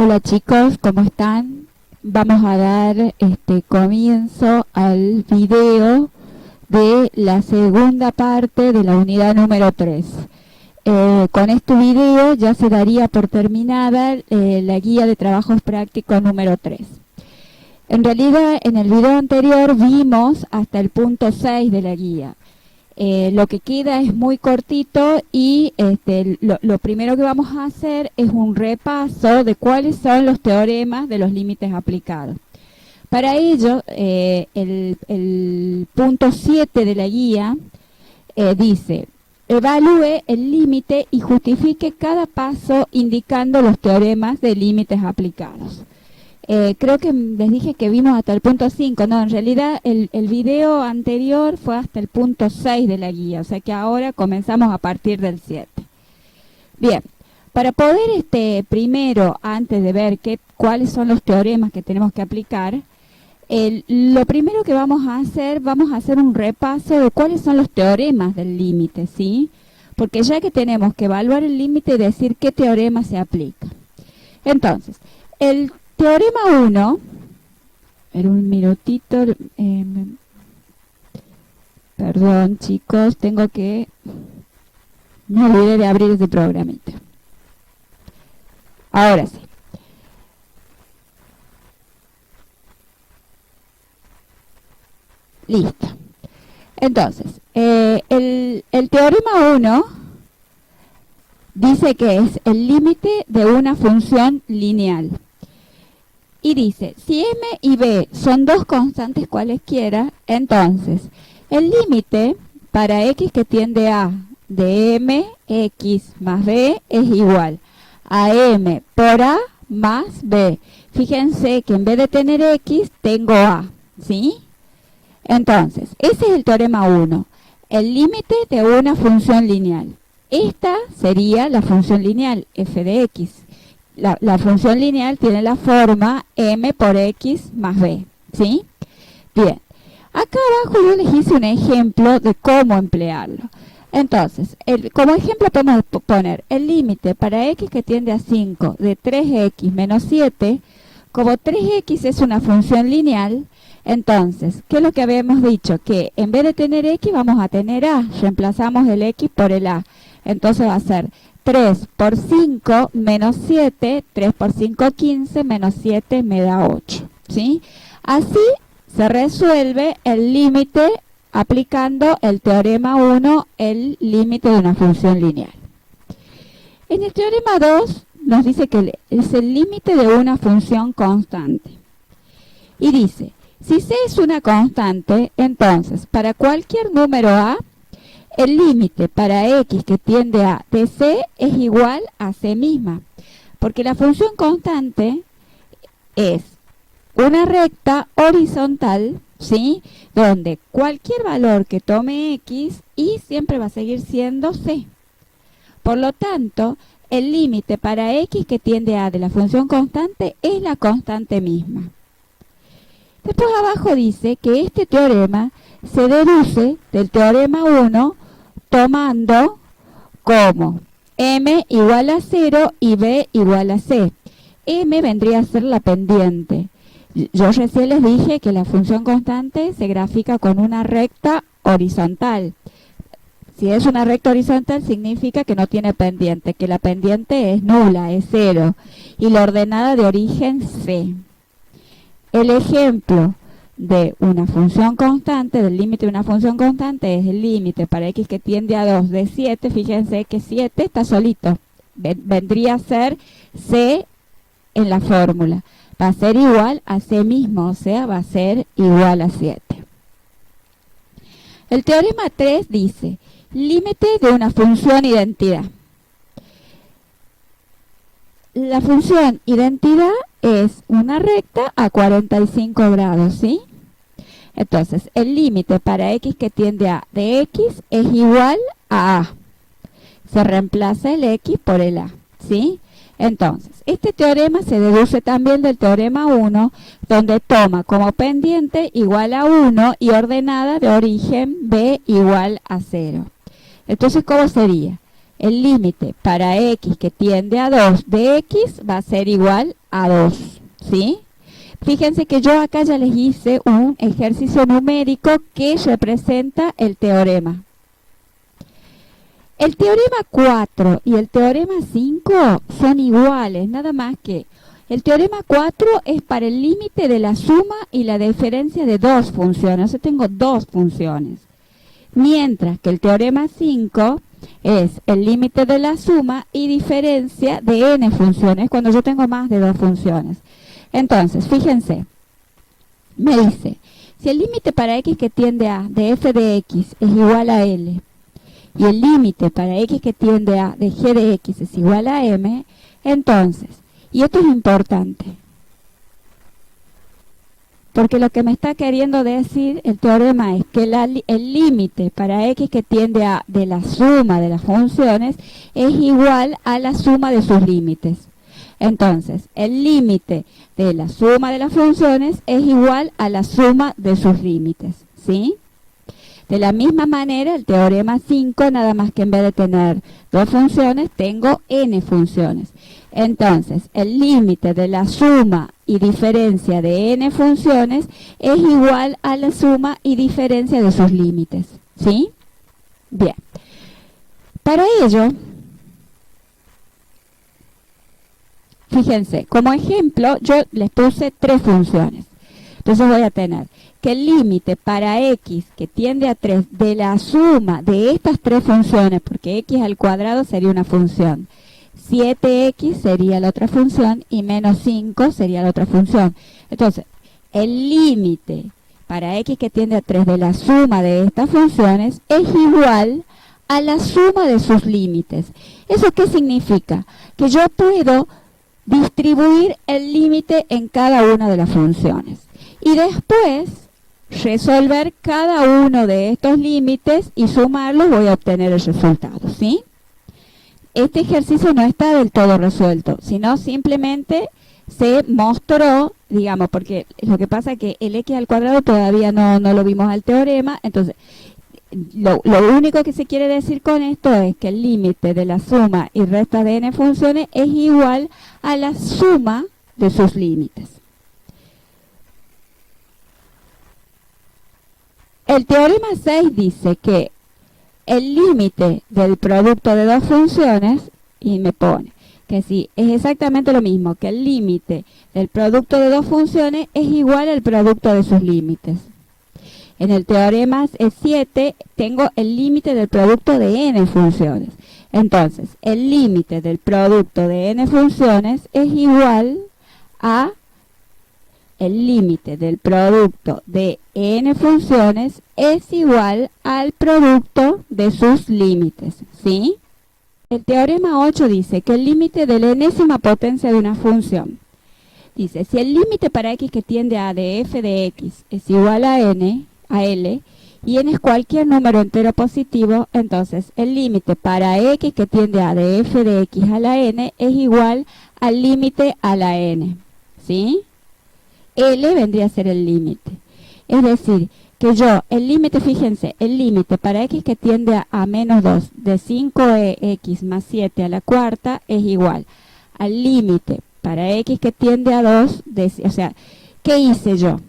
Hola chicos, ¿cómo están? Vamos a dar comienzo al video de la segunda parte de la unidad número 3. Con este video ya se daría por terminada la guía de trabajos prácticos número 3. En realidad, en el video anterior vimos hasta el punto 6 de la guía. Lo que queda es muy cortito y lo primero que vamos a hacer es un repaso de cuáles son los teoremas de los límites aplicados. Para ello, el punto 7 de la guía dice: evalúe el límite y justifique cada paso indicando los teoremas de límites aplicados. Creo que les dije que vimos hasta el punto 5, no, en realidad el video anterior fue hasta el punto 6 de la guía, o sea que ahora comenzamos a partir del 7. Bien, para poder primero, antes de ver cuáles son los teoremas que tenemos que aplicar, lo primero que vamos a hacer un repaso de cuáles son los teoremas del límite, ¿sí? Porque ya que tenemos que evaluar el límite y decir qué teorema se aplica. Entonces, el teorema 1, un minutito, perdón chicos, me olvidé de abrir este programita. Ahora sí. Listo. Entonces, el teorema 1 dice que es el límite de una función lineal. Y dice, si m y b son dos constantes cualesquiera, entonces el límite para x que tiende a de mx más b es igual a m por a más b. Fíjense que en vez de tener x, tengo a, ¿sí? Entonces, ese es el teorema 1, el límite de una función lineal. Esta sería la función lineal, f de x. La función lineal tiene la forma m por x más b, ¿sí? Bien, acá abajo yo les hice un ejemplo de cómo emplearlo. Entonces, como ejemplo podemos poner el límite para x que tiende a 5 de 3x menos 7. Como 3x es una función lineal, entonces, ¿qué es lo que habíamos dicho? Que en vez de tener x vamos a tener a, reemplazamos el x por el a. Entonces va a ser 3 por 5 menos 7, 3 por 5, 15, menos 7 me da 8, ¿sí? Así se resuelve el límite aplicando el teorema 1, el límite de una función lineal. En el teorema 2 nos dice que es el límite de una función constante. Y dice, si c es una constante, entonces para cualquier número a, el límite para x que tiende a de c es igual a c misma, porque la función constante es una recta horizontal, ¿sí? Donde cualquier valor que tome x, y siempre va a seguir siendo c. Por lo tanto, el límite para x que tiende a de la función constante es la constante misma. Después abajo dice que este teorema se deduce del teorema 1 tomando como m igual a 0 y b igual a c. M vendría a ser la pendiente. Yo recién les dije que la función constante se grafica con una recta horizontal. Si es una recta horizontal significa que no tiene pendiente, que la pendiente es nula, es 0. Y la ordenada de origen c. El ejemplo de una función constante, del límite de una función constante, es el límite para x que tiende a 2 de 7. Fíjense que 7 está solito. Vendría a ser c en la fórmula. Va a ser igual a c mismo, o sea, va a ser igual a 7. El teorema 3 dice, límite de una función identidad. La función identidad es una recta a 45 grados, ¿sí? Entonces, el límite para x que tiende a de x es igual a a. Se reemplaza el x por el a, ¿sí? Entonces, este teorema se deduce también del teorema 1, donde toma como pendiente igual a 1 y ordenada de origen b igual a 0. Entonces, ¿cómo sería? el límite para x que tiende a 2 de x va a ser igual a 2, ¿sí? Fíjense que yo acá ya les hice un ejercicio numérico que representa el teorema. El teorema 4 y el teorema 5 son iguales, nada más que el teorema 4 es para el límite de la suma y la diferencia de dos funciones, o sea, tengo dos funciones. Mientras que el teorema 5 es el límite de la suma y diferencia de n funciones cuando yo tengo más de dos funciones. Entonces, fíjense, me dice, si el límite para x que tiende a de f de x es igual a L, y el límite para x que tiende a de g de x es igual a m, entonces, y esto es importante, porque lo que me está queriendo decir el teorema es que el límite para x que tiende a de la suma de las funciones es igual a la suma de sus límites. Entonces, el límite de la suma de las funciones es igual a la suma de sus límites, ¿sí? De la misma manera, el teorema 5, nada más que en vez de tener dos funciones, tengo n funciones. Entonces, el límite de la suma y diferencia de n funciones es igual a la suma y diferencia de sus límites, ¿sí? Bien. Para ello, fíjense, como ejemplo, yo les puse tres funciones. Entonces voy a tener que el límite para x que tiende a 3 de la suma de estas tres funciones, porque x al cuadrado sería una función, 7x sería la otra función y menos 5 sería la otra función. Entonces, el límite para x que tiende a 3 de la suma de estas funciones es igual a la suma de sus límites. ¿Eso qué significa? Que yo puedo distribuir el límite en cada una de las funciones y después resolver cada uno de estos límites y sumarlos, voy a obtener el resultado, ¿sí? Este ejercicio no está del todo resuelto, sino simplemente se mostró, digamos, porque lo que pasa es que el x al cuadrado todavía no lo vimos al teorema, entonces lo único que se quiere decir con esto es que el límite de la suma y resta de n funciones es igual a la suma de sus límites. El teorema 6 dice que el límite del producto de dos funciones, y me pone que sí, es exactamente lo mismo, que el límite del producto de dos funciones es igual al producto de sus límites. En el teorema 7 tengo el límite del producto de n funciones. Entonces, el límite del producto de n funciones es igual a el límite del producto de n funciones es igual al producto de sus límites, ¿sí? El teorema 8 dice que el límite de la enésima potencia de una función. Dice, si el límite para x que tiende a de f de x es igual a n, a L, y n es cualquier número entero positivo, entonces el límite para x que tiende a de f de x a la n es igual al límite a la n, ¿sí? L vendría a ser el límite. Es decir, que yo, el límite, fíjense, el límite para x que tiende a menos 2 de 5x más 7 a la cuarta es igual al límite para x que tiende a 2, o sea, ¿qué hice yo?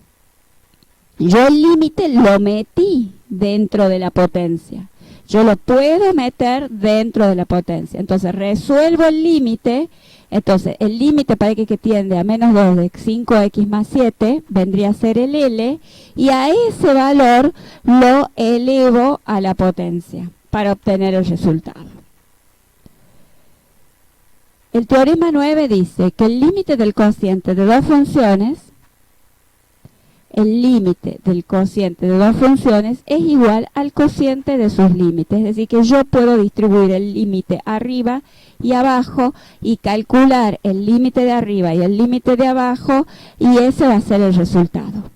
Yo el límite lo metí dentro de la potencia. Yo lo puedo meter dentro de la potencia. Entonces resuelvo el límite. Entonces el límite para x que tiende a menos 2 de 5x más 7 vendría a ser el L. Y a ese valor lo elevo a la potencia para obtener el resultado. El teorema 9 dice que el límite del cociente de dos funciones, el límite del cociente de dos funciones es igual al cociente de sus límites. Es decir, que yo puedo distribuir el límite arriba y abajo y calcular el límite de arriba y el límite de abajo y ese va a ser el resultado.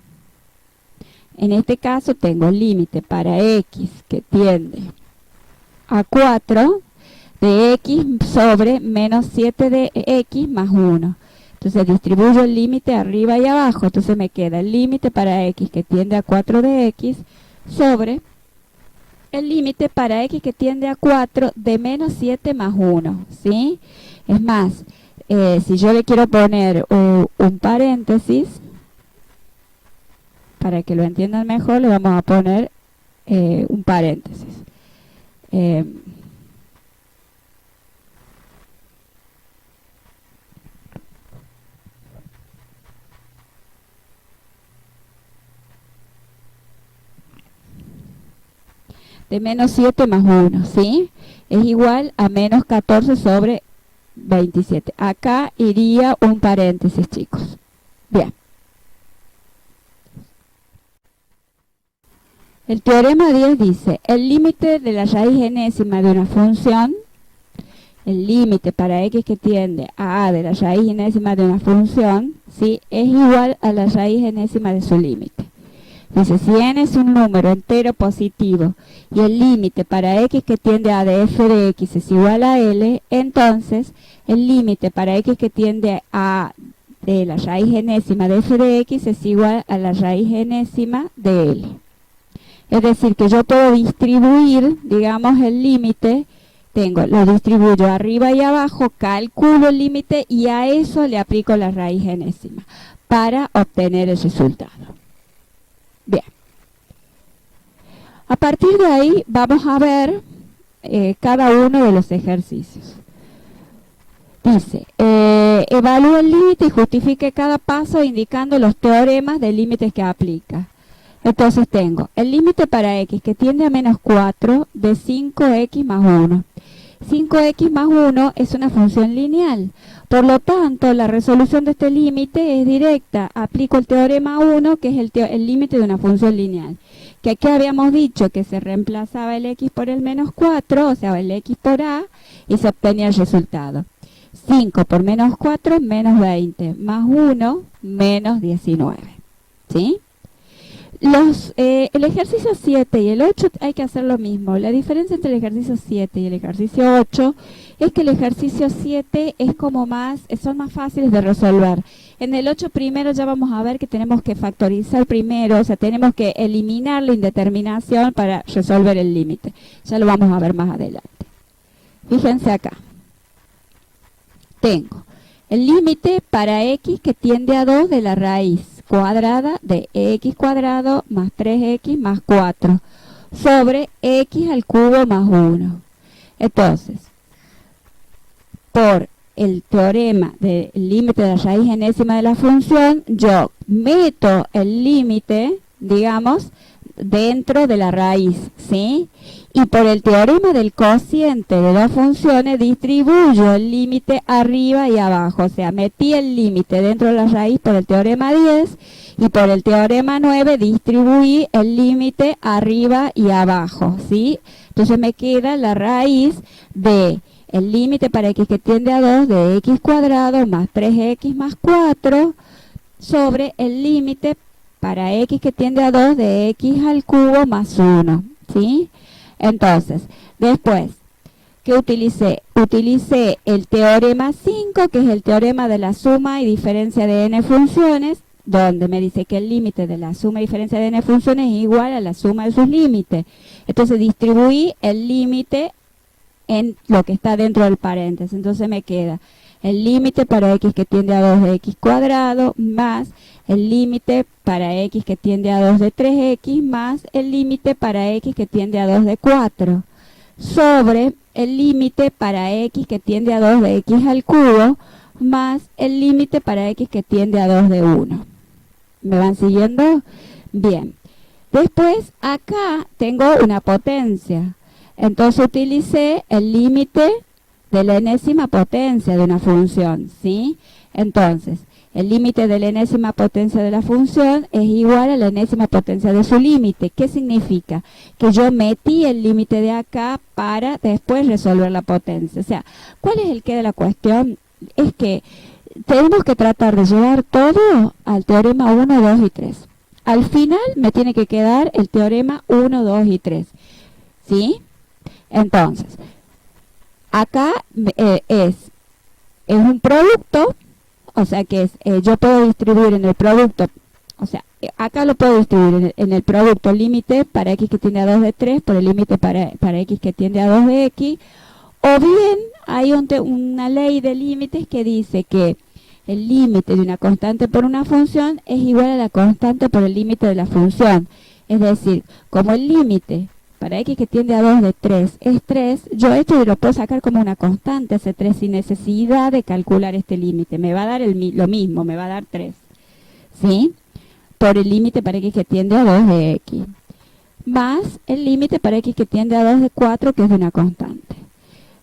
En este caso tengo el límite para x que tiende a 4 de x sobre menos 7 de x más 1. Entonces distribuyo el límite arriba y abajo. Entonces me queda el límite para x que tiende a 4 de x sobre el límite para x que tiende a 4 de menos 7 más 1, ¿sí? Es más, si yo le quiero poner un paréntesis, para que lo entiendan mejor, le vamos a poner un paréntesis. De menos 7 más 1, ¿sí? Es igual a menos 14 sobre 27. Acá iría un paréntesis, chicos. Bien. El teorema 10 dice, el límite de la raíz enésima de una función, el límite para x que tiende a de la raíz enésima de una función, ¿sí? Es igual a la raíz enésima de su límite. Dice, si n es un número entero positivo y el límite para x que tiende a de f de x es igual a L, entonces el límite para x que tiende a de la raíz enésima de f de x es igual a la raíz enésima de L. Es decir, que yo puedo distribuir, digamos, el límite, lo distribuyo arriba y abajo, calculo el límite y a eso le aplico la raíz enésima para obtener el resultado. Bien. A partir de ahí vamos a ver cada uno de los ejercicios. Dice, evalúa el límite y justifique cada paso indicando los teoremas de límites que aplica. Entonces tengo el límite para x que tiende a menos 4 de 5x más 1. 5x más 1 es una función lineal. Por lo tanto, la resolución de este límite es directa. Aplico el teorema 1, que es el límite de una función lineal. Que aquí habíamos dicho que se reemplazaba el x por el menos 4, o sea, el x por a, y se obtenía el resultado. 5 por menos 4, menos 20, más 1, menos 19. ¿Sí? El ejercicio 7 y el 8 hay que hacer lo mismo. La diferencia entre el ejercicio 7 y el ejercicio 8 es que el ejercicio 7 es son más fáciles de resolver. En el 8 primero ya vamos a ver que tenemos que factorizar primero, o sea, tenemos que eliminar la indeterminación para resolver el límite. Ya lo vamos a ver más adelante. Fíjense acá. Tengo el límite para x que tiende a 2 de la raíz cuadrada de x cuadrado más 3x más 4 sobre x al cubo más 1. Entonces, por el teorema del límite de la raíz enésima de la función, yo meto el límite, digamos, dentro de la raíz, ¿sí? Y por el teorema del cociente de dos funciones distribuyo el límite arriba y abajo. O sea, metí el límite dentro de la raíz por el teorema 10 y por el teorema 9 distribuí el límite arriba y abajo, ¿sí? Entonces me queda la raíz de el límite para x que tiende a 2 de x cuadrado más 3x más 4 sobre el límite para x que tiende a 2 de x al cubo más 1, ¿sí? Entonces, después, ¿qué utilicé? Utilicé el teorema 5, que es el teorema de la suma y diferencia de n funciones, donde me dice que el límite de la suma y diferencia de n funciones es igual a la suma de sus límites. Entonces, distribuí el límite en lo que está dentro del paréntesis. Entonces, me queda el límite para x que tiende a 2 de x cuadrado más el límite para x que tiende a 2 de 3x más el límite para x que tiende a 2 de 4 sobre el límite para x que tiende a 2 de x al cubo más el límite para x que tiende a 2 de 1. ¿Me van siguiendo? Bien. Después acá tengo una potencia. Entonces utilicé el límite de la enésima potencia de una función, ¿sí? Entonces, el límite de la enésima potencia de la función es igual a la enésima potencia de su límite. ¿Qué significa? Que yo metí el límite de acá para después resolver la potencia. O sea, ¿cuál es el qué de la cuestión? Es que tenemos que tratar de llevar todo al teorema 1, 2 y 3. Al final me tiene que quedar el teorema 1, 2 y 3. ¿Sí? Entonces, acá es un producto, o sea que yo puedo distribuir en el producto O sea, acá lo puedo distribuir en el producto límite para x que tiende a 2 de 3 por el límite para x que tiende a 2 de x. O bien hay una ley de límites que dice que el límite de una constante por una función es igual a la constante por el límite de la función. Es decir, como el límite para x que tiende a 2 de 3 es 3, yo esto lo puedo sacar como una constante, ese 3, sin necesidad de calcular este límite. Me va a dar lo mismo, me va a dar 3. ¿Sí? Por el límite para x que tiende a 2 de x. Más el límite para x que tiende a 2 de 4, que es de una constante.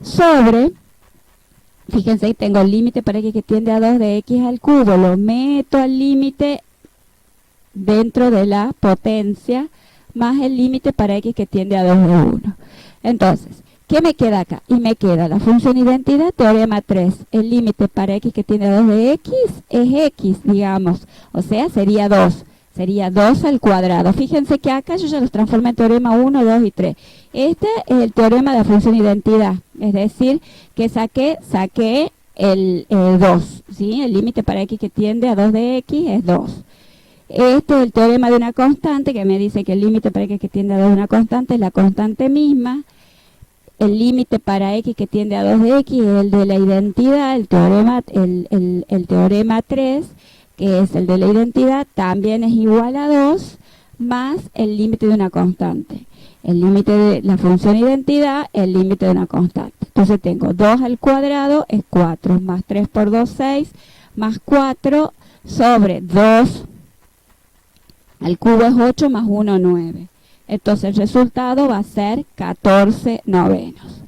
Sobre, fíjense, tengo el límite para x que tiende a 2 de x al cubo. Lo meto al límite dentro de la potencia, más el límite para x que tiende a 2 de 1. Entonces, ¿qué me queda acá? Y me queda la función identidad, teorema 3. El límite para x que tiende a 2 de x es x, digamos. O sea, sería 2. Sería 2 al cuadrado. Fíjense que acá yo ya los transformé en teorema 1, 2 y 3. Este es el teorema de la función identidad. Es decir, que saqué el 2. ¿Sí? El límite para x que tiende a 2 de x es 2. Este es el teorema de una constante, que me dice que el límite para x que tiende a 2 de una constante es la constante misma. El límite para x que tiende a 2 de x es el de la identidad, el teorema 3, que es el de la identidad, también es igual a 2, más el límite de una constante. El límite de la función identidad, el límite de una constante. Entonces tengo 2 al cuadrado es 4, más 3 por 2, 6, más 4 sobre 2 al cubo es 8, más 1, 9. Entonces el resultado va a ser 14 novenos.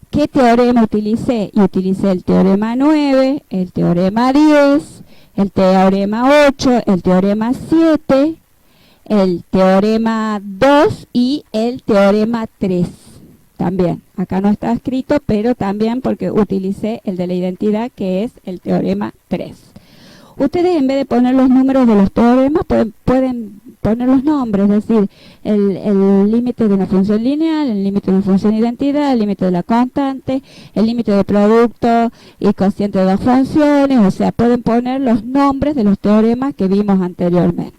¿Qué teorema utilicé? Y utilicé el teorema 9, el teorema 10, el teorema 8, el teorema 7, el teorema 2 y el teorema 3. También, acá no está escrito, pero también porque utilicé el de la identidad, que es el teorema 3. Ustedes, en vez de poner los números de los teoremas, pueden poner los nombres, es decir, el límite de una función lineal, el límite de una función identidad, el límite de la constante, el límite de producto y cociente de dos funciones. O sea, pueden poner los nombres de los teoremas que vimos anteriormente.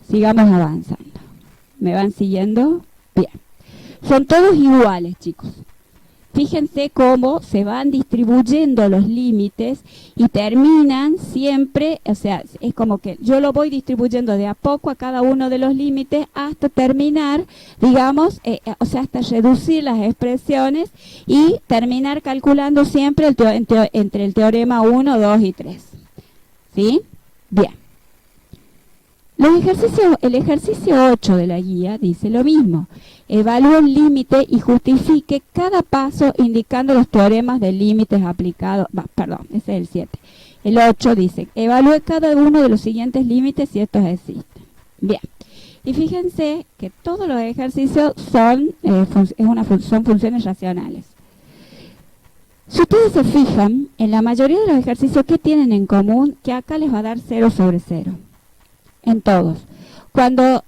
Sigamos avanzando. ¿Me van siguiendo? Bien. Son todos iguales, chicos. Fíjense cómo se van distribuyendo los límites y terminan siempre, o sea, es como que yo lo voy distribuyendo de a poco a cada uno de los límites hasta terminar, digamos, o sea, hasta reducir las expresiones y terminar calculando siempre entre el teorema 1, 2 y 3. ¿Sí? Bien. El ejercicio 8 de la guía dice lo mismo. Evalúe el límite y justifique cada paso indicando los teoremas de límites aplicados. Perdón, ese es el 7. El 8 dice, evalúe cada uno de los siguientes límites si estos existen. Bien. Y fíjense que todos los ejercicios son funciones racionales. Si ustedes se fijan, en la mayoría de los ejercicios, ¿qué tienen en común? Que acá les va a dar 0 sobre 0. En todos. Cuando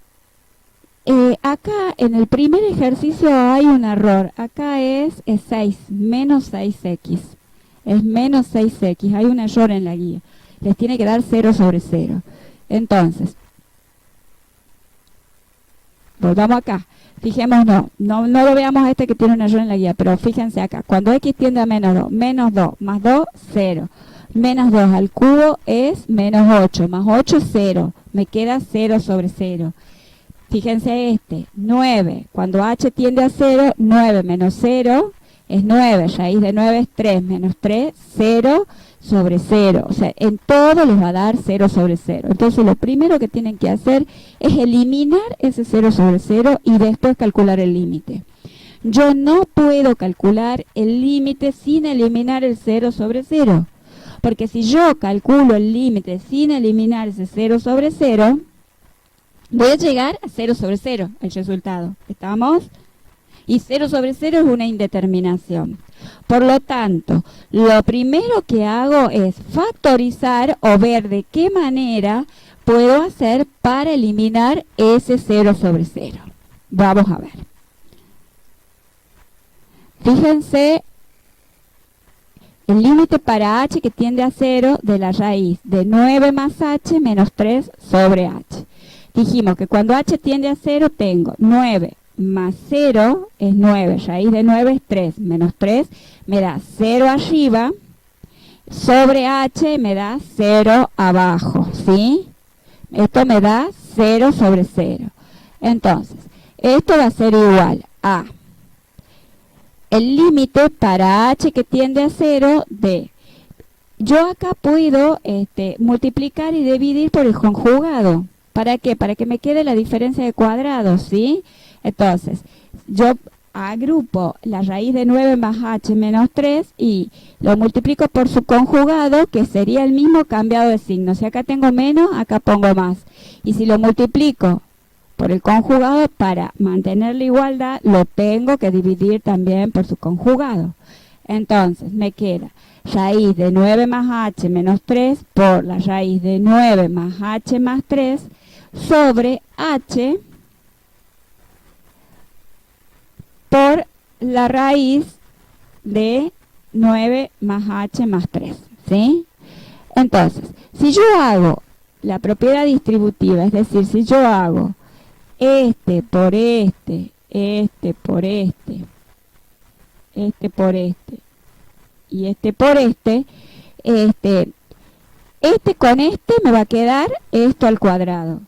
acá en el primer ejercicio hay un error. Acá es 6, menos 6x. Es menos 6x. Hay un error en la guía. Les tiene que dar 0 sobre 0. Entonces, volvamos acá. Fijémonos, no lo veamos este que tiene un error en la guía, pero fíjense acá. Cuando x tiende a menos 2, más 2, 0. Menos 2 al cubo es menos 8, más 8, 0. Me queda 0 sobre 0. Fíjense este, 9. Cuando h tiende a 0, 9 menos 0 es 9. Raíz de 9 es 3, menos 3, 0 sobre 0. O sea, en todo les va a dar 0 sobre 0. Entonces lo primero que tienen que hacer es eliminar ese 0 sobre 0 y después calcular el límite. Yo no puedo calcular el límite sin eliminar el 0 sobre 0. Porque si yo calculo el límite sin eliminar ese 0 sobre 0, voy a llegar a 0 sobre 0, el resultado. ¿Estamos? Y 0 sobre 0 es una indeterminación. Por lo tanto, lo primero que hago es factorizar o ver de qué manera puedo hacer para eliminar ese 0 sobre 0. Vamos a ver. Fíjense el límite para h que tiende a 0 de la raíz de 9 más h menos 3 sobre h. Dijimos que cuando h tiende a 0 tengo 9 más 0 es 9, raíz de 9 es 3, menos 3 me da 0 arriba, sobre h me da 0 abajo, ¿sí? Esto me da 0 sobre 0. Entonces, esto va a ser igual a el límite para h que tiende a 0 de... Yo acá puedo multiplicar y dividir por el conjugado. ¿Para qué? Para que me quede la diferencia de cuadrados, ¿sí? Entonces, yo agrupo la raíz de 9 más h menos 3 y lo multiplico por su conjugado, que sería el mismo cambiado de signo. Si acá tengo menos, acá pongo más. Y si lo multiplico por el conjugado, para mantener la igualdad, lo tengo que dividir también por su conjugado. Entonces, me queda raíz de 9 más h menos 3 por la raíz de 9 más h más 3 sobre h por la raíz de 9 más h más 3, ¿sí? Entonces, si yo hago la propiedad distributiva, es decir, si yo hago este por este, este por este, este por este y este por este con este me va a quedar esto al cuadrado.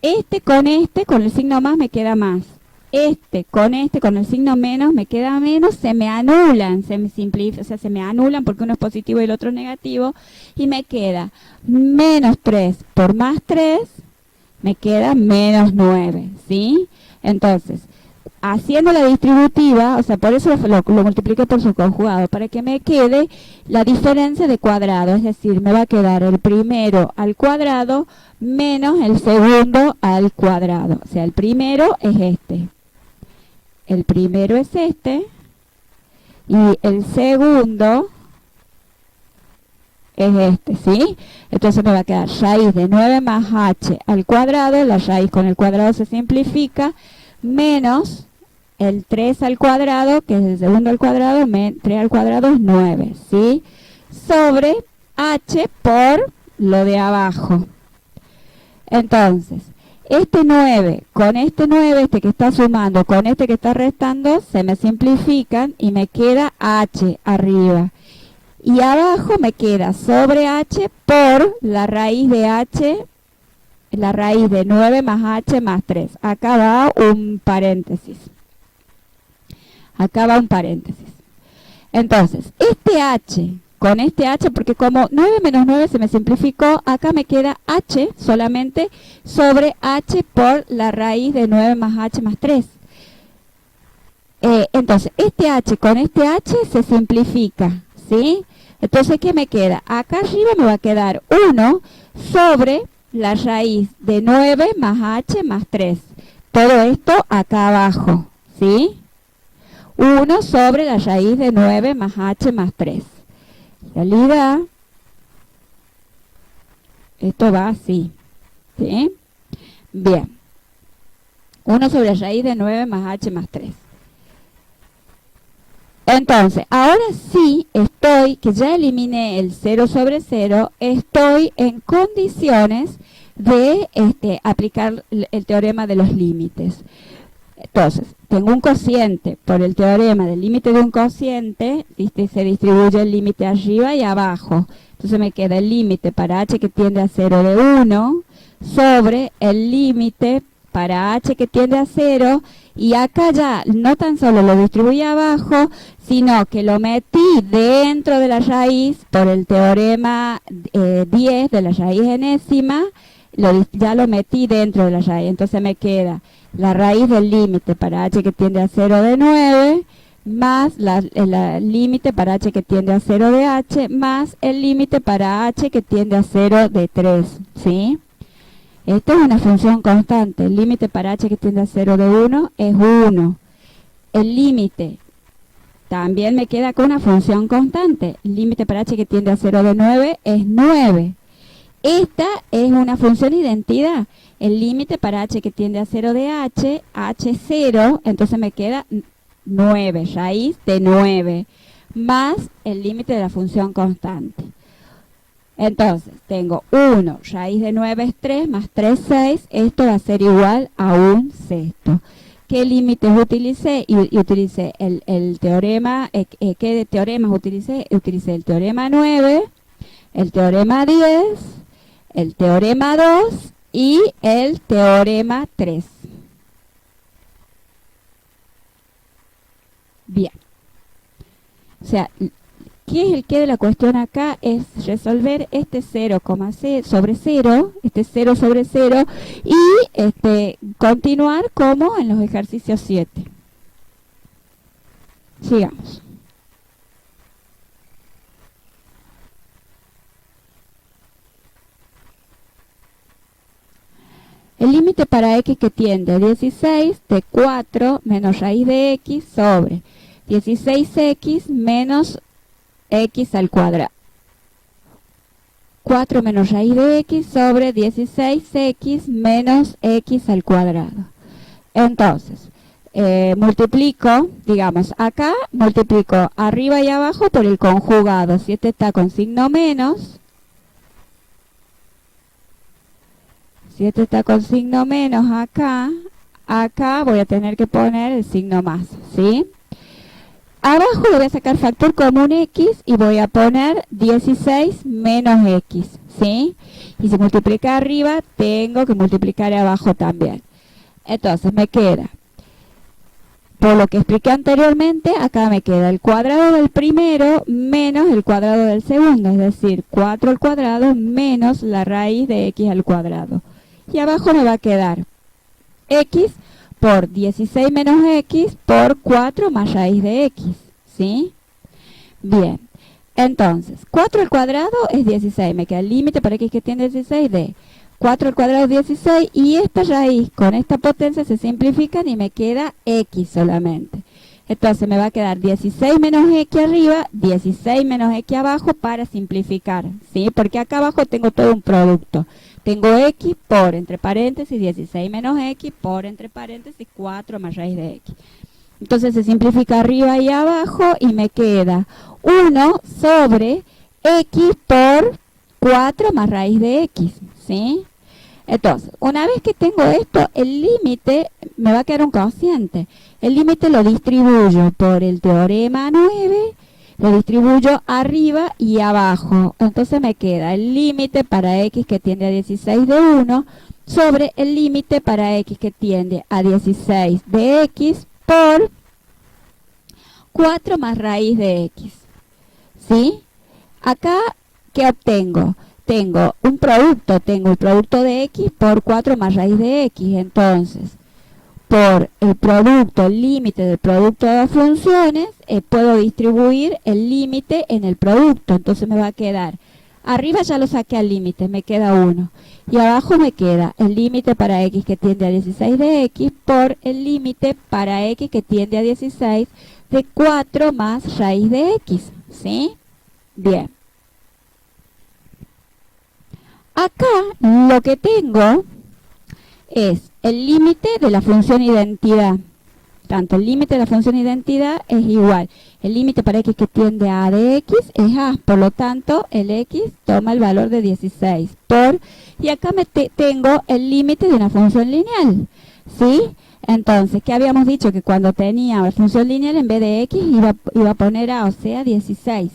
Este, con el signo más me queda más. Este, con el signo menos me queda menos, se me anulan, se me simplifican, o sea, se me anulan porque uno es positivo y el otro es negativo, y me queda menos 3 por más 3, me queda menos 9, ¿sí? Entonces, haciendo la distributiva, o sea, por eso lo multipliqué por su conjugado, para que me quede la diferencia de cuadrado, es decir, me va a quedar el primero al cuadrado menos el segundo al cuadrado. O sea, el primero es este. El primero es este. Y el segundo es este, ¿sí? Entonces me va a quedar raíz de 9 más h al cuadrado, la raíz con el cuadrado se simplifica, menos el 3 al cuadrado, que es el segundo al cuadrado, 3 al cuadrado es 9, ¿sí? Sobre h por lo de abajo. Entonces, este 9 con este 9, este que está sumando con este que está restando, se me simplifican y me queda h arriba. Y abajo me queda sobre h por la raíz de h, la raíz de 9 más h más 3. Acá va un paréntesis. Acá va un paréntesis. Entonces, este h con este h, porque como 9 menos 9 se me simplificó, acá me queda h solamente sobre h por la raíz de 9 más h más 3. Entonces, este h con este h se simplifica, ¿sí? Entonces, ¿qué me queda? Acá arriba me va a quedar 1 sobre la raíz de 9 más h más 3. Todo esto acá abajo, ¿sí? 1 sobre la raíz de 9 más h más 3. En realidad, esto va así, ¿sí? Bien. 1 sobre la raíz de 9 más h más 3. Entonces, ahora sí estoy, que ya eliminé el 0 sobre 0, estoy en condiciones de aplicar el teorema de los límites. Entonces, tengo un cociente por el teorema del límite de un cociente, se distribuye el límite arriba y abajo. Entonces me queda el límite para h que tiende a 0 de 1 sobre el límite para h que tiende a 0, y acá ya no tan solo lo distribuí abajo, sino que lo metí dentro de la raíz por el teorema 10 de la raíz enésima, ya lo metí dentro de la raíz. Entonces me queda la raíz del límite para h que tiende a 0 de 9, más el límite para h que tiende a 0 de h, más el límite para h que tiende a 0 de 3, ¿sí? Esta es una función constante. El límite para h que tiende a 0 de 1 es 1. El límite también me queda con una función constante. El límite para h que tiende a 0 de 9 es 9. Esta es una función identidad. El límite para h que tiende a 0 de h0, entonces me queda 9, raíz de 9. más el límite de la función constante. Entonces, tengo 1, raíz de 9 es 3, más 3, 6. Esto va a ser igual a un sexto. ¿Qué límites utilicé? Y utilicé el teorema, ¿qué teoremas utilicé? Utilicé el teorema 9, el teorema 10, el teorema 2 y el teorema 3. Bien. O sea, ¿qué es el qué de la cuestión acá? Es resolver este 0, sobre 0, este 0 sobre 0, y continuar como en los ejercicios 7. Sigamos. El límite para x que tiende a 16 de 4 menos raíz de x sobre 16x menos x al cuadrado. 4 menos raíz de x sobre 16x menos x al cuadrado. Entonces, multiplico, digamos, acá multiplico arriba y abajo por el conjugado. Si este está con signo menos, acá voy a tener que poner el signo más, ¿sí? Abajo le voy a sacar factor común x y voy a poner 16 menos x, ¿sí? Y si multiplica arriba, tengo que multiplicar abajo también. Entonces me queda, por lo que expliqué anteriormente, acá me queda el cuadrado del primero menos el cuadrado del segundo, es decir, 4 al cuadrado menos la raíz de x al cuadrado. Y abajo me va a quedar x por 16 menos x por 4 más raíz de x, ¿sí? Bien, entonces, 4 al cuadrado es 16, me queda el límite para x que tiene 16 de 4 al cuadrado es 16, y esta raíz con esta potencia se simplifican y me queda x solamente. Entonces me va a quedar 16 menos x arriba, 16 menos x abajo para simplificar, ¿sí? Porque acá abajo tengo todo un producto. Tengo x por, entre paréntesis, 16 menos x por, entre paréntesis, 4 más raíz de x. Entonces se simplifica arriba y abajo y me queda 1 sobre x por 4 más raíz de x, ¿sí? Entonces, una vez que tengo esto, el límite me va a quedar un cociente. El límite lo distribuyo por el teorema 9, lo distribuyo arriba y abajo. Entonces me queda el límite para x que tiende a 16 de 1 sobre el límite para x que tiende a 16 de x por 4 más raíz de x. ¿Sí? Acá, ¿qué obtengo? Tengo el producto de x por 4 más raíz de x. Entonces, por el producto, el límite del producto de las funciones, puedo distribuir el límite en el producto. Entonces me va a quedar, arriba ya lo saqué al límite, me queda 1. Y abajo me queda el límite para x que tiende a 16 de x por el límite para x que tiende a 16 de 4 más raíz de x. ¿Sí? Bien. Acá lo que tengo es el límite de la función identidad. Tanto el límite de la función identidad es igual. El límite para x que tiende a de x es a. Por lo tanto, el x toma el valor de 16 por... Y acá tengo el límite de una función lineal. ¿Sí? Entonces, ¿qué habíamos dicho? Que cuando tenía la función lineal, en vez de x iba a poner a, o sea, 16.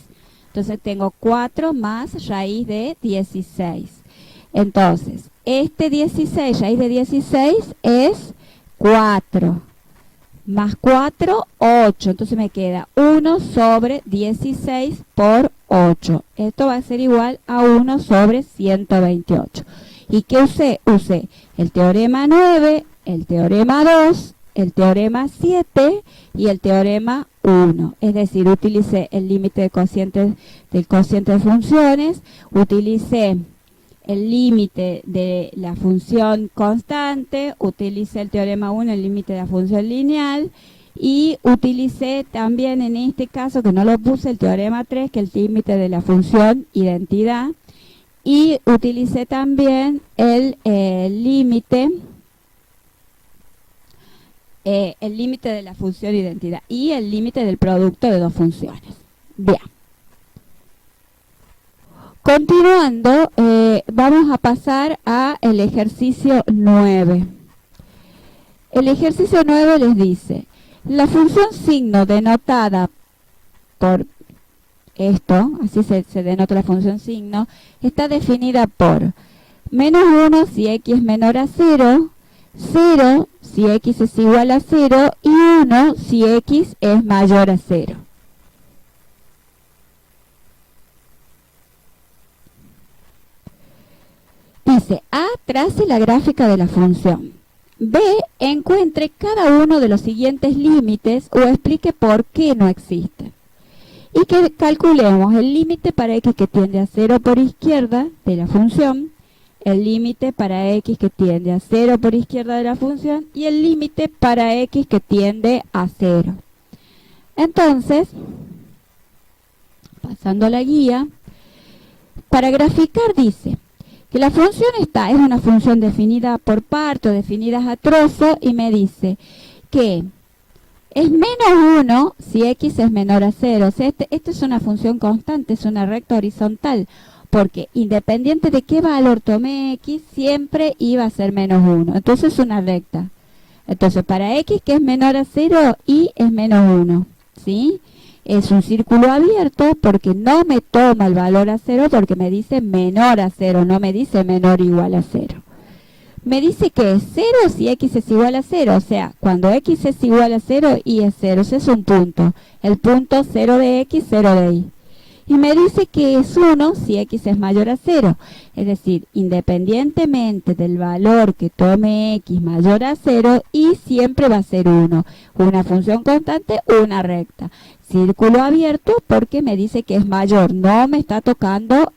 Entonces tengo 4 más raíz de 16. Entonces, este 16, raíz de 16 es 4. Más 4, 8. Entonces me queda 1 sobre 16 por 8. Esto va a ser igual a 1 sobre 128. ¿Y qué usé? Usé el teorema 9, el teorema 2, el teorema 7 y el teorema 1. Es decir, utilicé el límite del cociente de funciones, utilicé el límite de la función constante, utilicé el teorema 1, el límite de la función lineal, y utilicé también en este caso, que no lo puse, el teorema 3, que es el límite de la función identidad, y utilicé también el límite de la función identidad y el límite del producto de dos funciones. Bien. Continuando, vamos a pasar a el ejercicio 9. El ejercicio 9 les dice, la función signo denotada por esto, así se denota la función signo, está definida por menos 1 si x es menor a 0, 0 si x es igual a 0 y 1 si x es mayor a 0. Dice, A trace la gráfica de la función. B encuentre cada uno de los siguientes límites o explique por qué no existen. Y que calculemos el límite para x que tiende a 0 por izquierda de la función, el límite para x que tiende a 0 por izquierda de la función y el límite para x que tiende a 0. Entonces, pasando a la guía, para graficar dice que la función es una función definida por parte o definidas a trozo y me dice que es menos 1 si x es menor a 0. O sea, esto es una función constante, es una recta horizontal, porque independiente de qué valor tome x, siempre iba a ser menos 1. Entonces es una recta. Entonces para x que es menor a 0, y es menos 1. ¿Sí? Es un círculo abierto porque no me toma el valor a 0 porque me dice menor a 0, no me dice menor o igual a 0. Me dice que es 0 si x es igual a 0, o sea, cuando x es igual a 0, y es 0, ese es un punto. El punto 0 de x, 0 de y. Y me dice que es 1 si x es mayor a 0. Es decir, independientemente del valor que tome x mayor a 0, y siempre va a ser 1. Una función constante, una recta. Círculo abierto porque me dice que es mayor. No me está tocando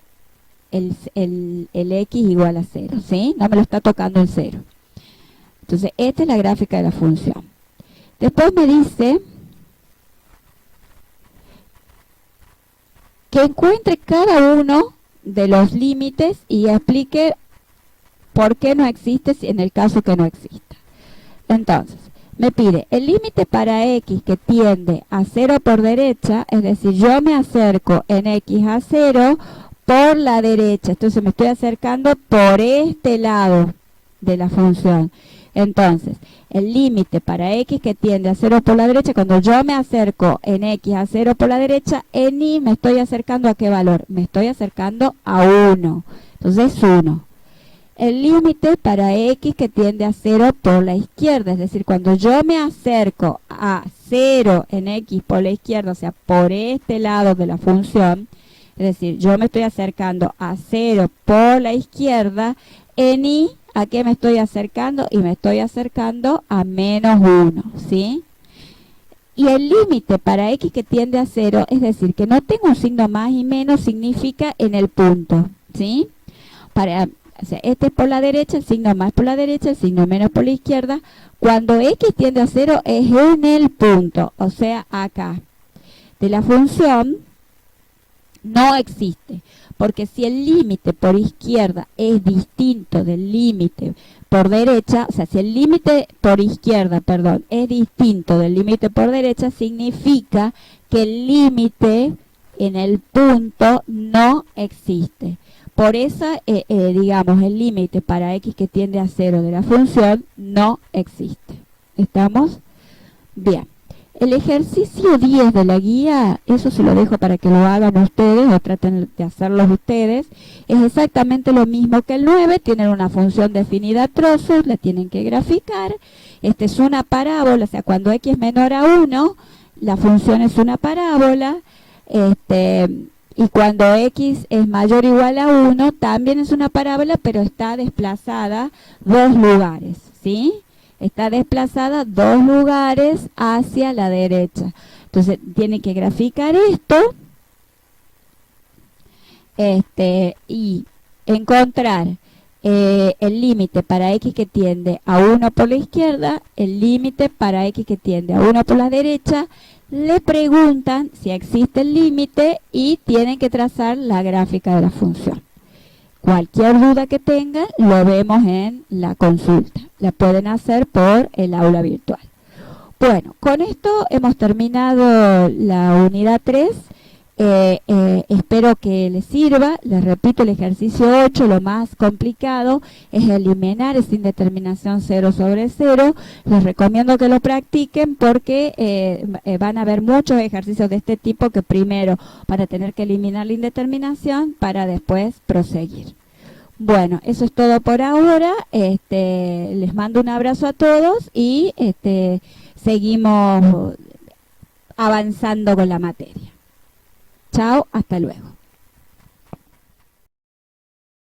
el x igual a 0, ¿sí? No me lo está tocando el 0. Entonces, esta es la gráfica de la función. Después me dice que encuentre cada uno de los límites y explique por qué no existe en el caso que no exista. Entonces, me pide el límite para x que tiende a 0 por derecha, es decir, yo me acerco en x a 0 por la derecha, entonces me estoy acercando por este lado de la función. Entonces, el límite para x que tiende a 0 por la derecha, cuando yo me acerco en x a 0 por la derecha, en y me estoy acercando ¿a qué valor? Me estoy acercando a 1, entonces 1. El límite para x que tiende a 0 por la izquierda, es decir, cuando yo me acerco a 0 en x por la izquierda, o sea, por este lado de la función, es decir, yo me estoy acercando a 0 por la izquierda, en y, ¿a qué me estoy acercando? Y me estoy acercando a menos 1, ¿sí? Y el límite para x que tiende a 0, es decir, que no tengo un signo más y menos, significa en el punto, ¿sí? O sea, este es por la derecha, el signo más por la derecha, el signo menos por la izquierda. Cuando x tiende a 0 es en el punto, o sea, acá. De la función no existe, porque si el límite por izquierda es distinto del límite por derecha, o sea, si el límite por izquierda, perdón, es distinto del límite por derecha, significa que el límite en el punto no existe. Por eso, digamos, el límite para x que tiende a 0 de la función no existe. ¿Estamos? Bien. El ejercicio 10 de la guía, eso se lo dejo para que lo hagan ustedes o traten de hacerlo ustedes. Es exactamente lo mismo que el 9, tienen una función definida a trozos, la tienen que graficar. Esta es una parábola, o sea, cuando x es menor a 1, la función es una parábola. Y cuando x es mayor o igual a 1, también es una parábola, pero está desplazada 2 lugares, ¿sí? Está desplazada 2 lugares hacia la derecha. Entonces, tienen que graficar esto y encontrar el límite para x que tiende a 1 por la izquierda, el límite para x que tiende a 1 por la derecha. Le preguntan si existe el límite y tienen que trazar la gráfica de la función. Cualquier duda que tengan lo vemos en la consulta. La pueden hacer por el aula virtual. Bueno, con esto hemos terminado la unidad 3. Espero que les sirva. Les repito, el ejercicio 8, lo más complicado es eliminar esa indeterminación 0 sobre 0. Les recomiendo que lo practiquen porque van a haber muchos ejercicios de este tipo que primero van a tener que eliminar la indeterminación para después proseguir. Bueno, eso es todo por ahora. Les mando un abrazo a todos y seguimos avanzando con la materia. Chao, hasta luego.